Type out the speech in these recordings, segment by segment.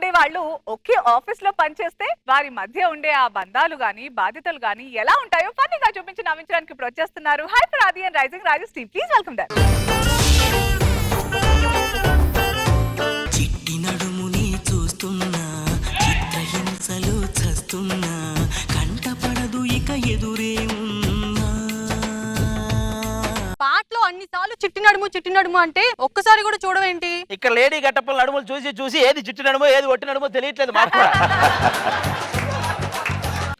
ఉండే వాళ్ళు ఒకే ఆఫీస్ లో పనిచేస్తే వారి మధ్య ఉండే ఆ బంధాలు గాని బాధ్యతలు గాని ఎలా ఉంటాయో ఫన్నీగా చూపించి నవ్వించడానికి ఇప్పుడు వచ్చేస్తున్నారు Hyper Aadi and Rising Raju team. Please welcome them. చిట్టి నడుముని చూస్తున్నా చిత్రహింసలు చస్తున్నా కంటపడదు ఇక ఎదురే ఉన్నా. పాటలో అన్నిసార్లు చిట్టి నడుము అంటే ఒక్కసారి కూడా చూడవేంటి? ఇక్కడ లేడీ గట్టపల నడుములు చూసి చూసి ఏది చిట్టి నడుమో ఏది ఒట్టి నడుమో తెలియట్లేదు మాకు.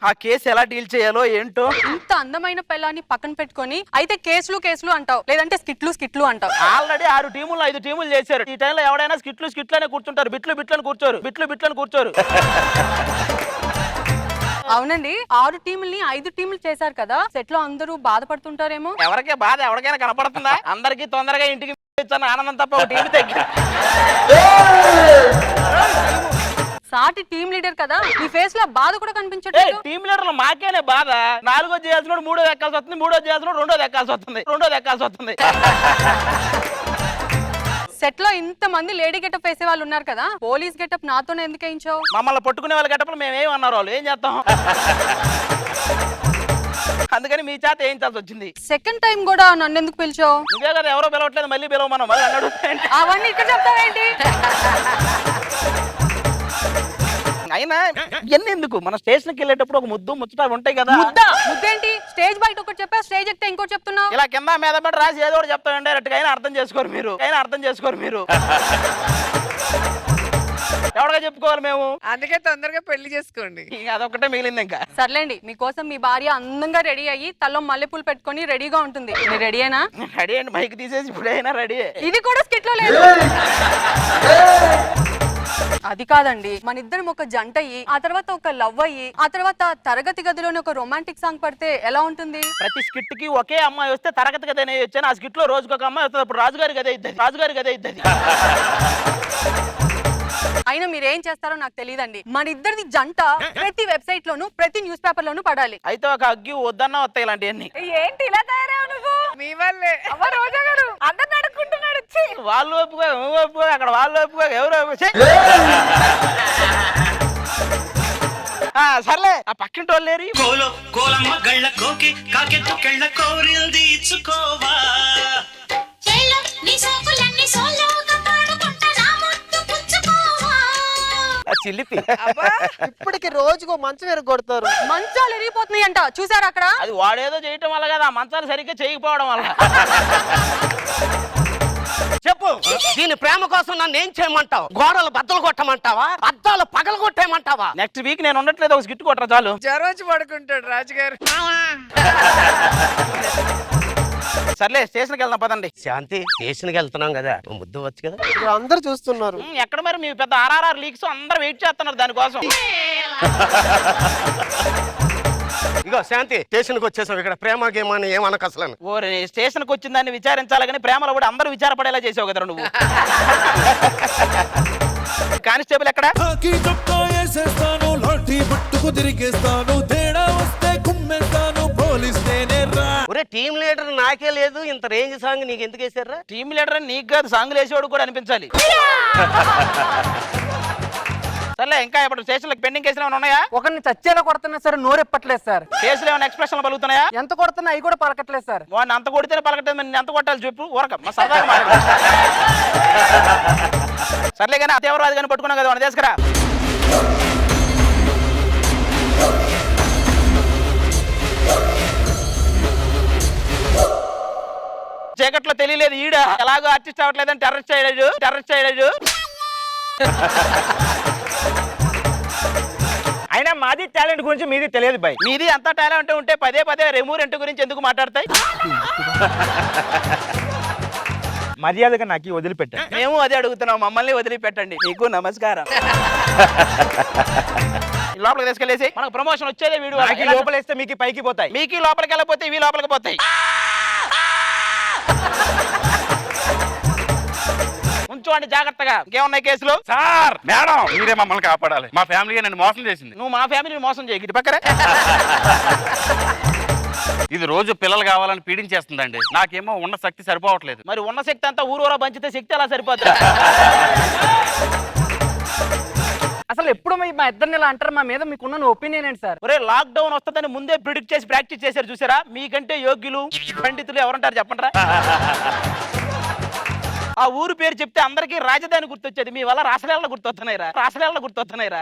ఆ కేసు ఎలా డీల్ చేయాలో ఏంటో. ఇంత అందమైన పిల్లాన్ని పక్కన పెట్టుకొని అయితే కేసులు అంటావు, లేదంటే స్కిట్లు అంటావు. ఆల్రెడీ 6 టీములు 5 టీములు చేశారు. ఈ టైంలో ఎవడైనా స్కిట్లనే కూర్చుంటారు, బిట్లు కూర్చోరు. అవునండి, 6 టీముల్ని 5 టీములు చేశారు కదా, సెట్ లో అందరూ బాధపడుతుంటారేమో. ఎవరికే బాధ ఎవరికైనా కనపడుతుందా? అందరికి తొందరగా ఇంటికి ఆనందం తప్ప ఒక టీం తగ్గి. సాటి టీమ్ లీడర్ కదా, నీ ఫేస్ లో బాధ కూడా కనిపించట్లేదు. టీం లీడర్లు మాకేనే బాధ. 4వ చేయాల్సిన 3వ ఎక్కాల్సి వస్తుంది, 3వ చేయాల్సిన 2వ ఎక్కాల్సి వస్తుంది. సెట్ లో ఇంత మంది లేడీ గెటప్ వేసే వాళ్ళు ఉన్నారు కదా, పోలీస్ గెటప్ నాతోనే ఎందుకు వేయించావు? మమ్మల్ని పట్టుకునే వాళ్ళ గెటప్లు మేమేం అన్నారు, వాళ్ళు ఏం చేస్తాం? అందుకని మీ చేత వేయించాల్సి వచ్చింది. సెకండ్ టైం కూడా నన్ను ఎందుకు పిలిచావు? నువ్వే కదా ఎవరో పిలవట్లేదు, మళ్ళీ పిలవమన్నావు. మళ్ళీ అన్నాడు అవన్నీ ఇక్కడ చెప్తావేంటి? అయినా ఇవన్నీ ఎందుకు? మన స్టేషన్కి వెళ్ళేటప్పుడు ఒక ముచ్చట ఉంటాయి కదా. ముద్దేంటి? స్టేజ్ బయట ఒకటి చెప్పా, స్టేజ్ ఎక్కితే ఇంకోటి చెప్తున్నావు. ఇలా కింద మీద పడి రాసి ఏదో ఒకటి చెప్తాను డైరెక్ట్ గా. అయినా అర్థం చేసుకోరు మీరు. ఎవడగా చెప్పుకోవాలి మేము? అందుకే తొందరగా పెళ్లి చేసుకోండి. అదొకటే మిగిలింది ఇంకా. సర్లేండి, మీకోసం మీ భార్య అందంగా రెడీ అయ్యి తల్లో మల్లెపూలు పెట్టుకొని రెడీగా ఉంటుంది. మీరు రెడీయేనా? రెడీ అండి, మైక్ తీసేసి ఇప్పుడైనా రెడీ. ఇది కూడా స్కిట్ లో లేదు. అది కాదండి, మన ఇద్దరం ఒక జంట అయ్యి ఆ తర్వాత ఒక లవ్ అయ్యి ఆ తర్వాత తరగతి గదిలోని ఒక రొమాంటిక్ సాంగ్ పడితే ఎలా ఉంటుంది? ప్రతి స్కిట్ కి ఒకే అమ్మాయి వస్తే తరగతి గది అనేది వచ్చాను. ఆ స్కిట్ లో రోజుకి ఒక అమ్మాయి వస్తుంది. అప్పుడు రాజుగారి గది అవుతుంది. అయినా మీరేం చేస్తారో నాకు తెలియదండి. మన ఇద్దరిది జంట ప్రతి వెబ్సైట్ లోను ప్రతి న్యూస్ పేపర్ లోను పడాలి. అయితే ఒక అగ్గి వద్దన్నా వస్తాయి ఇలాంటివన్నీ. ఏంటి ఇలా తయారయ్యావు నువ్వు? మీ వల్లే. అమ్మ రోజా గారు అందరిని అడుక్కుంటున్నాడు. వాళ్ళు ఒప్పుకో, నువ్వు ఒప్పుకో, అక్కడ వాళ్ళు ఒప్పుకో, ఎవరు సర్లే. ఆ పక్కింటి వాళ్ళు లేరు. కోలమ్మ గళ్ళ కోకి కాకెత్తు కెళ్ళ కోరిల్ది ఇచ్చుకోవా. చిల్లిపి ఇప్పటికి రోజుకో మంచం ఎరగొడతారు. మంచాలు ఎరిగిపోతున్నాయి అంట, చూసారా అక్కడ? అది వాడేదో చేయటం వల్ల కదా, ఆ మంచాలు సరిగ్గా చేయకపోవడం వల్ల. చెప్పు, దీని ప్రేమ కోసం నన్ను ఏం చేయమంటావు? గోడలు బద్దలు కొట్టమంటావా? అద్దాలు పగలు కొట్టేయమంటావా? నెక్స్ట్ వీక్ నేను ఉండట్లేదు, ఒక స్కిట్ కొట్టరా చాలు. జ్వరం వచ్చి పడుకుంటాడు రాజుగారు. సర్లే, స్టేషన్కి వెళ్దాం పదండి. శాంతి, స్టేషన్కి వెళ్తున్నాం కదా, ముద్దు వచ్చు కదా. అందరు చూస్తున్నారు. ఎక్కడ మరి మీ పెద్ద RRR లీక్స్ అందరూ వెయిట్ చేస్తున్నారు దానికోసం. ఇగో శాంతి, స్టేషన్కి వచ్చేసాం. ఇక్కడ ప్రేమ గేమ్ అని ఏమనకు అసలు. ఓరే, స్టేషన్కి వచ్చిందాన్ని విచారించాలి కానీ ప్రేమలో కూడా అందరూ విచారపడేలా చేసావు కదా నువ్వు. కానిస్టేబుల్ ఎక్కడ? ఒరే, టీమ్ లీడర్ నాకే లేదు, ఇంత రేంజ్ సాంగ్ నీకు ఎందుకు వేసారా? టీమ్ లీడర్ అని నీకు కాదు, సాంగ్లు వేసేవాడు కూడా అనిపించాలి. సర్లే, ఇంకా ఇప్పుడు స్టేషన్లకు పెండింగ్ కేసులు ఏమైనా ఉన్నాయా? ఒకరిని చచ్చేలా కొడుతున్నా సరే నోరెప్పట్లేదు సార్. కేసులు ఏమైనా ఎక్స్ప్రెషన్లు పలుకుతున్నాయా? ఎంత కొడుతున్నా అవి కూడా పలకట్లేదు సార్. వాడిని అంత కొడితేనే పలకట్లేదు, నేను ఎంత కొట్టాలి చెప్పు. ఊరక మా సరదాగా మాట్లాడు. సర్లే కానీ అతేవరాదు కానీ పట్టుకున్నావు కదా, వాడిని తీసుకురా. చీకట్లో తెలియలేదు ఈడ ఎలాగో ఆర్టిస్ట్ అవ్వట్లేదని టెర్రరిస్ట్ అయ్యాడు. అయినా మాది టాలెంట్ గురించి మీది తెలియదు బాయ్. మీది అంత టాలెంట్ ఉంటే పదే రెమూరెంట్ గురించి ఎందుకు మాట్లాడతాయి? మర్యాదగా నాకు వదిలిపెట్టాను. మేము అదే అడుగుతున్నాం, మమ్మల్ని వదిలిపెట్టండి. మీకు నమస్కారం. లోపలికి తీసుకెళ్ళేసి మనకు ప్రమోషన్ వచ్చేదే వీడియో. లోపలేస్తే మీకు పైకి పోతాయి, మీకు లోపలికి వెళ్ళిపోతే ఇవి లోపలికి పోతాయి. ఉంచోండి జాగ్రత్తగా. ఇంకేమున్నాయి కేసులు? సార్, మేడం, మీరే మమ్మల్ని కాపాడాలి. మా ఫ్యామిలీ నన్ను మోసం చేసింది. నువ్వు మా ఫ్యామిలీని మోసం చేయి. ఇటు పక్కనే ఇది రోజు పిల్లలు కావాలని పీడించేస్తుందండి. నాకేమో ఉన్న శక్తి సరిపోవట్లేదు. మరి ఉన్న శక్తి అంతా ఊరూరా పంచితే శక్తి ఎలా సరిపోతుంది? అసలు ఎప్పుడు మా ఇద్దరిని ఇలా అంటారు? మా మీద మీకున్న ఒపీనియన్ ఏంటి సార్? ఒరే లాక్డౌన్ వస్తుందని ముందే ప్రిడిక్ట్ చేసి ప్రాక్టీస్ చేశారు చూసారా? మీకంటే యోగ్యులు పండితులు ఎవరంటారు చెప్పండి. ఆ ఊరు పేరు చెప్తే అందరికీ రాజధాని గుర్తొచ్చేది, మీ వల్ల రాసలేళ్ళ గుర్తొస్తున్నాయిరా, రాసలేళ్ళ గుర్తొస్తున్నాయిరా.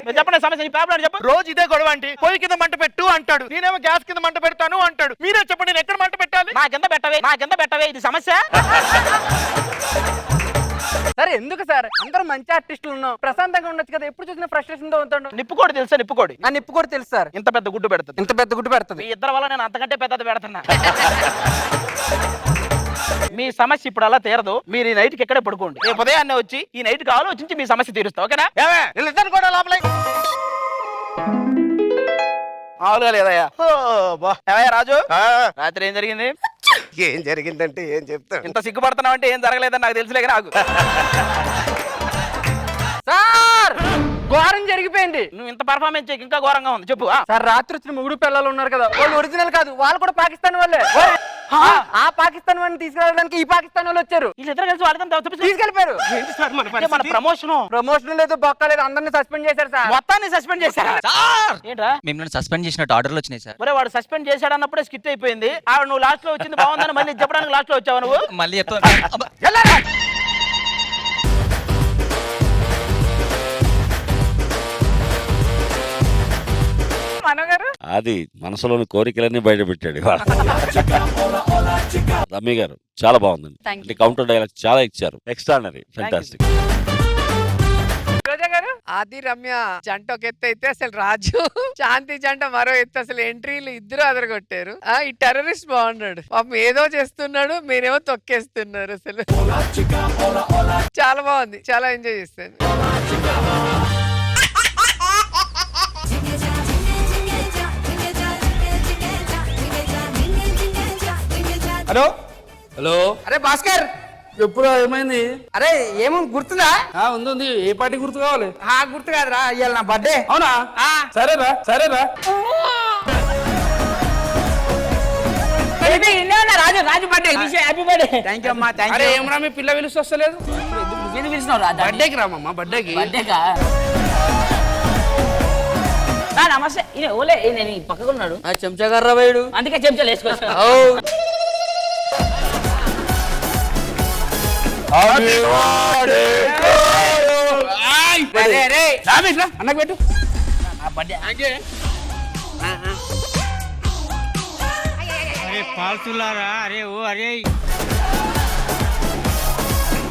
మీరు చెప్పండి సమస్య, నీ పేపర్ చెప్పు. రోజు ఇదే గొడవ అంటే పొయ్యి కింద మంట పెట్టు అంటాడు, నేనేమో గ్యాస్ కింద మంట పెడతాను అంటాడు. మీరే చెప్పండి నేను ఎక్కడ మంట పెట్టాలి? నా కింద పెట్టవే, ఇది సమస్య. సరే ఎందుకు సార్? అందరూ మంచి ఆర్టిస్టులు ఉన్నాం, ప్రశాంతంగా ఉండొచ్చు కదా. ఎప్పుడు చూసినా ఫ్రస్ట్రేషన్ తో ఉంటాడు. నిప్పుకోడి తెలుసా? నిప్పుకోడి ఆ నిప్పు కూడా తెలుసు సార్. ఇంత పెద్ద గుడ్డు పెడుతుంది. ఇంత పెద్ద గుడ్డు పెడుతుంది. మీ ఇద్దరు వల్ల నేను అంతకంటే పెద్దది పెడుతున్నా. మీ సమస్య ఇప్పుడు అలా తీరదు. మీరు ఈ నైట్కి ఎక్కడే పడుకోండి, రేపు ఉదయాన్నే వచ్చి ఈ నైట్కి ఆలోచించి మీ సమస్య తీరుస్తా. ఓకేనా? వీళ్ళిద్దరు కూడా లోపల మామూలుగా లేదయ్యా. ఏమయ్యా రాజు, రాత్రి ఏం జరిగింది? ఏం జరిగిందంటే ఏం చెప్తాను? ఇంత సిగ్గుపడుతున్నావు అంటే ఏం జరగలేదని నాకు తెలుసులేక నాకు. సార్ ఘోరం జరిగిపోయింది. నువ్వు ఇంత పర్ఫార్మెన్స్ చేయక ఇంకా ఘోరంగా ఉంది. చెప్పు. సార్ రాత్రి వచ్చిన ముగ్గురు పిల్లలు ఉన్నారు కదా, వాళ్ళు ఒరిజినల్ కాదు, వాళ్ళు కూడా పాకిస్తాన్ వాళ్ళే. ఆ పాకిస్తాన్ వాళ్ళని తీసుకెళ్ళడానికి ఈ పాకిస్తాన్ వాళ్ళు వచ్చారు. వీళ్ళిద్దరు కలిసి వాళ్ళతో తీసుకెళ్లిపోయారు. మన ప్రమోషన్ లేదు, బొక్క లేదు, అందరిని సస్పెండ్ చేశారు సార్. మొత్తాన్ని సస్పెండ్ చేశారా? ఏంట్రా మిమ్మల్ని సస్పెండ్ చేసినట్టు ఆర్డర్లు వచ్చినాయి సార్. ఒరే వాడు సస్పెండ్ చేశాడు అన్నప్పుడే స్కిట్ అయిపోయింది. ఆవిడ నువ్వు లాస్ట్ లో వచ్చింది బాగుందని మళ్ళీ చెప్పడానికి లాస్ట్ లో వచ్చావు నువ్వు. మళ్ళీ చెప్తా. మనో గారు అది మనసులోని కోరికలన్నీ బయట పెట్టాడు ఇవాళ. రమ్య గారు చాలా బాగుందండి. Thank you. అంటే కౌంటర్ డైలాగ్స్ చాలా ఇచ్చారు. Extraordinary, fantastic. రోజా గారు ఆది రమ్య జంట ఒక ఎత్తు అయితే అసలు రాజు శాంతి జంట మరో ఎత్తు. అసలు ఎంట్రీలు ఇద్దరు అదరగొట్టారు. ఈ టెర్రరిస్ట్ బాగున్నాడు పాపం, ఏదో చేస్తున్నాడు, మీరేమో తొక్కేస్తున్నారు. అసలు చాలా బాగుంది, చాలా ఎంజాయ్ చేస్తాను. హలో హలో, అరే భాస్కర్, ఎప్పుడు ఏమైంది? అరే ఏమో గుర్తుందా? ఉంది. ఏ పార్టీ గుర్తు కావాలి? గుర్తు కాదురా, ఇవాళ నా బర్త్డే. అవునా? సరేరా. Raju Raju birthday, happy birthday. Thank you అమ్మా, థ్యాంక్ యూ. ఏమరా మీ పిల్ల పిలుస్తూ వస్తలేదు? బర్త్డేకి రామమ్మా, బర్త్డేకి. నమస్తే. ఓలే నేను పక్కకున్నాడు, చెంచా కర్ర వేయడు, అందుకే చెంచాలు వేసుకోవచ్చు. అన్నకు పెట్టు. పాల్తులారా, అరే ఓ అరే